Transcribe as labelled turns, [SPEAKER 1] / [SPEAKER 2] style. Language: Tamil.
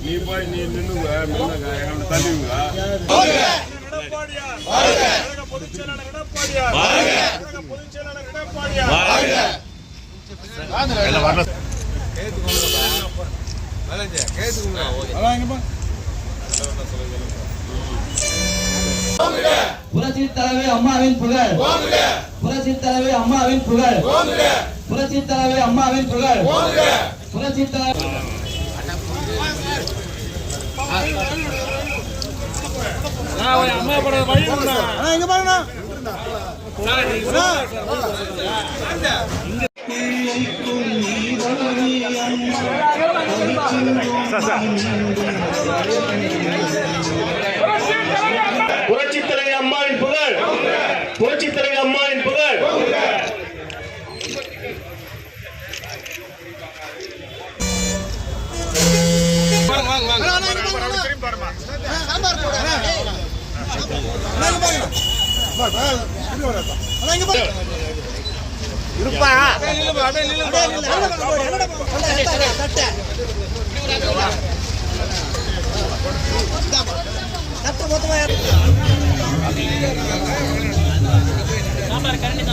[SPEAKER 1] நீ போய் நீ நின்னுங்க தள்ளிங்க.
[SPEAKER 2] புரட்சித் தலைவி அம்மாவின் புகழ், புரட்சித் தலைவி அம்மாவின் புகழ், புரட்சித் தலைவி அம்மாவின் புகழ், புரட்சித் தலைவி அம்மா பட வழி இங்க பாருங்க.
[SPEAKER 3] புரட்சித் தலைவி அம்மாவின் புகழ், புரட்சித் தலைவி அம்மாவின் புகழ். இருப்பா
[SPEAKER 2] சாம்பார் கரண்டி